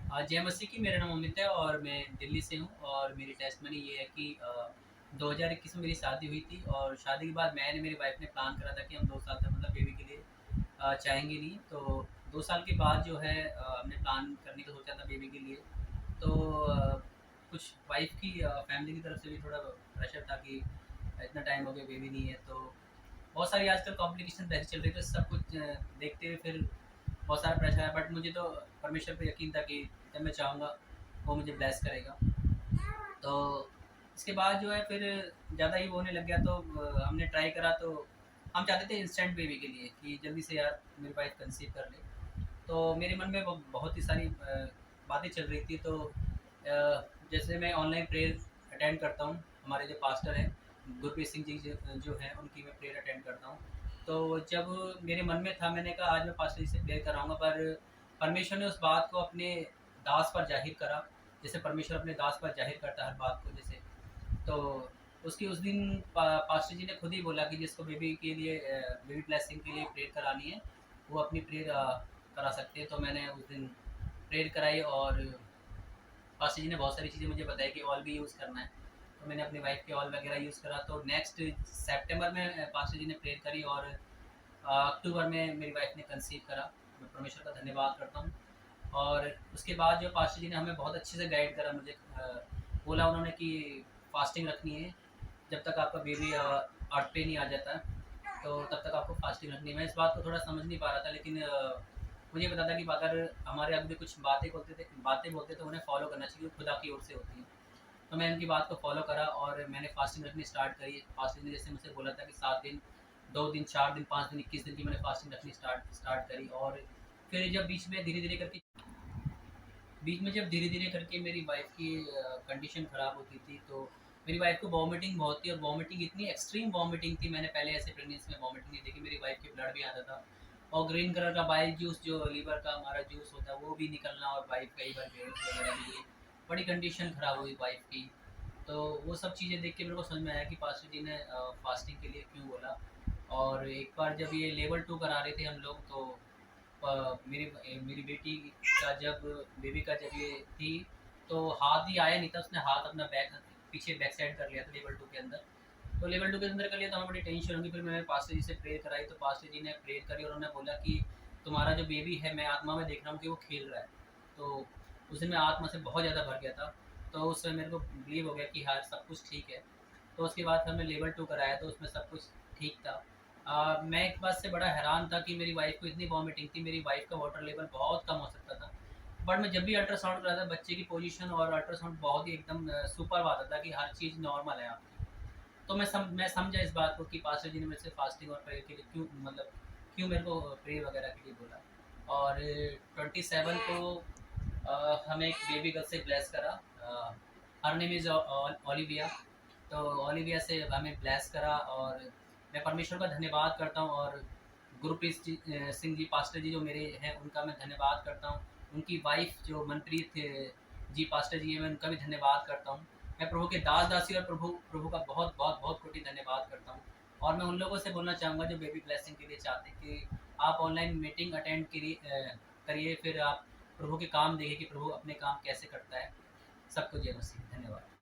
जय मसीह की। मेरा नाम अमित है और मैं दिल्ली से हूँ और मेरी टेस्टमनी ये है कि 2021 में मेरी शादी हुई थी और शादी के बाद मैंने मेरी वाइफ ने प्लान करा था कि हम 2 साल तक मतलब बेबी के लिए चाहेंगे नहीं। तो 2 साल के बाद जो है हमने प्लान करने का सोचा था बेबी के लिए। तो कुछ वाइफ की फैमिली की तरफ से भी थोड़ा प्रेशर था कि इतना टाइम हो गया बेबी नहीं है, तो बहुत सारी आजकल कॉम्प्लिकेशन वैसे चल रही, तो सब कुछ देखते हुए फिर बहुत सारा प्रेशर है। बट मुझे तो परमेश्वर पे यकीन था कि जब मैं चाहूँगा वो मुझे ब्लेस करेगा। तो इसके बाद जो है फिर ज़्यादा ही वो होने लग गया, तो हमने ट्राई करा। तो हम चाहते थे इंस्टेंट बेबी के लिए कि जल्दी से यार मेरी वाइफ कंसीव कर ले। तो मेरे मन में बहुत ही सारी बातें चल रही थी। तो जैसे मैं ऑनलाइन प्रेयर अटेंड करता हूँ, हमारे जो पास्टर हैं गुरप्रीत सिंह जी जो हैं उनकी मैं प्रेयर अटेंड करता हूँ। तो जब मेरे मन में था, मैंने कहा आज मैं पास्टर जी से प्रेयर कराऊंगा, पर परमेश्वर ने उस बात को अपने दास पर जाहिर करा, जैसे परमेश्वर अपने दास पर जाहिर करता है हर बात को। जैसे तो उसकी उस दिन पास्टर जी ने खुद ही बोला कि जिसको बेबी के लिए बेबी ब्लेसिंग के लिए प्रेयर करानी है वो अपनी प्रेयर करा सकते हैं। तो मैंने उस दिन प्रेयर कराई और पास्टर जी ने बहुत सारी चीज़ें मुझे बताई कि ऑयल भी यूज़ करना है। तो मैंने अपनी वाइफ के ऑयल वगैरह यूज़ करा। तो नेक्स्ट सितंबर में पास्टर जी ने प्रेयर करी और अक्टूबर में मेरी वाइफ ने कंसीव करा। मैं परमेश्वर का धन्यवाद करता हूँ। और उसके बाद जो पास्टर जी ने हमें बहुत अच्छे से गाइड करा, मुझे बोला उन्होंने कि फास्टिंग रखनी है जब तक आपका बेबी अर्थ पे नहीं आ जाता है, तो तब तक आपको फास्टिंग रखनी है। मैं इस बात को थोड़ा समझ नहीं पा रहा था, लेकिन मुझे पता था कि अगर हमारे आगे कुछ बातें बोलते तो उन्हें फॉलो करना चाहिए, खुदा की ओर से होती है। तो मैं इनकी बात को फॉलो करा और मैंने फास्टिंग रखनी स्टार्ट करी। फास्टिंग ने जैसे मुझसे बोला था कि 7 दिन, 2 दिन, 4 दिन, 5 दिन, 21 दिन की मैंने फास्टिंग रखनी स्टार्ट करी। और फिर जब बीच में जब धीरे-धीरे करके मेरी वाइफ़ की कंडीशन ख़राब होती थी, तो मेरी वाइफ़ को वॉमिटिंग बहुत थी और वॉमिटिंग इतनी एक्सट्रीम वॉमिटिंग थी, मैंने पहले ऐसे प्रेगनेंसी में वॉमिटिंग नहीं देखी। मेरी वाइफ़ के ब्लड भी आता था और ग्रीन कलर का बाइल जूस, जो लीवर का हमारा जूस होता है, वो भी निकलना। और वाइफ़ कई बार बेहोश वगैरह भी हुई। बड़ी कंडीशन ख़राब हुई वाइफ़ की। तो वो सब चीज़ें देख के मेरे को समझ में आया कि पास्टर जी ने फास्टिंग के लिए क्यों बोला। और एक बार जब ये लेवल 2 करा रहे थे हम लोग, तो मेरी बेटी का जब बेबी का जब ये थी, तो हाथ ही आया नहीं था, उसने हाथ अपना बैक साइड कर लिया था लेवल 2 के अंदर। तो लेवल 2 के अंदर कर लिया तो हमें बड़ी टेंशन होगी। फिर मैंने पास्टर जी से प्रेयर कराई, तो पास्टर जी ने प्रेयर करी और उन्होंने बोला कि तुम्हारा जो बेबी है, मैं आत्मा में देख रहा हूँ कि वो खेल रहा है। तो उस दिन मैं आत्मा से बहुत ज़्यादा भर गया था। तो उस समय मेरे को बिलीव हो गया कि हाँ, सब कुछ ठीक है। तो उसके बाद हमने लेवल 2 कराया, तो उसमें सब कुछ ठीक था। मैं एक बात से बड़ा हैरान था कि मेरी वाइफ़ को इतनी वॉमिटिंग थी, मेरी वाइफ़ का वाटर लेवल बहुत कम हो सकता था। बट मैं जब भी अल्ट्रासाउंड कराता था, बच्चे की पोज़ीशन और अल्ट्रासाउंड बहुत ही एकदम सुपर्ब आता था कि हर चीज़ नॉर्मल है आपकी। तो मैं समझा इस बात को कि पास्टर जी ने मेरे से फास्टिंग और प्रेयर के लिए क्यों मेरे को प्रेयर वगैरह के लिए बोला। और 27 को हमें एक बेबी गर्ल से ब्लेस करा। Her name is Olivia. तो ओलिविया से हमें ब्लेस करा और मैं परमेश्वर का धन्यवाद करता हूँ। और गुरप्रीत सिंह जी पास्टर जी जो मेरे हैं, उनका मैं धन्यवाद करता हूँ। उनकी वाइफ़ जो मनप्रीत जी पास्टर जी हैं, मैं उनका भी धन्यवाद करता हूँ। मैं प्रभु के दास-दासी और प्रभु प्रभु का बहुत कोटि धन्यवाद करता हूँ। और मैं उन लोगों से बोलना चाहूँगा जो बेबी ब्लेसिंग के लिए चाहते हैं कि आप ऑनलाइन मीटिंग अटेंड करिए, फिर आप प्रभु के काम देखिए कि प्रभु अपने काम कैसे करता है। सबको जय मसीह। धन्यवाद।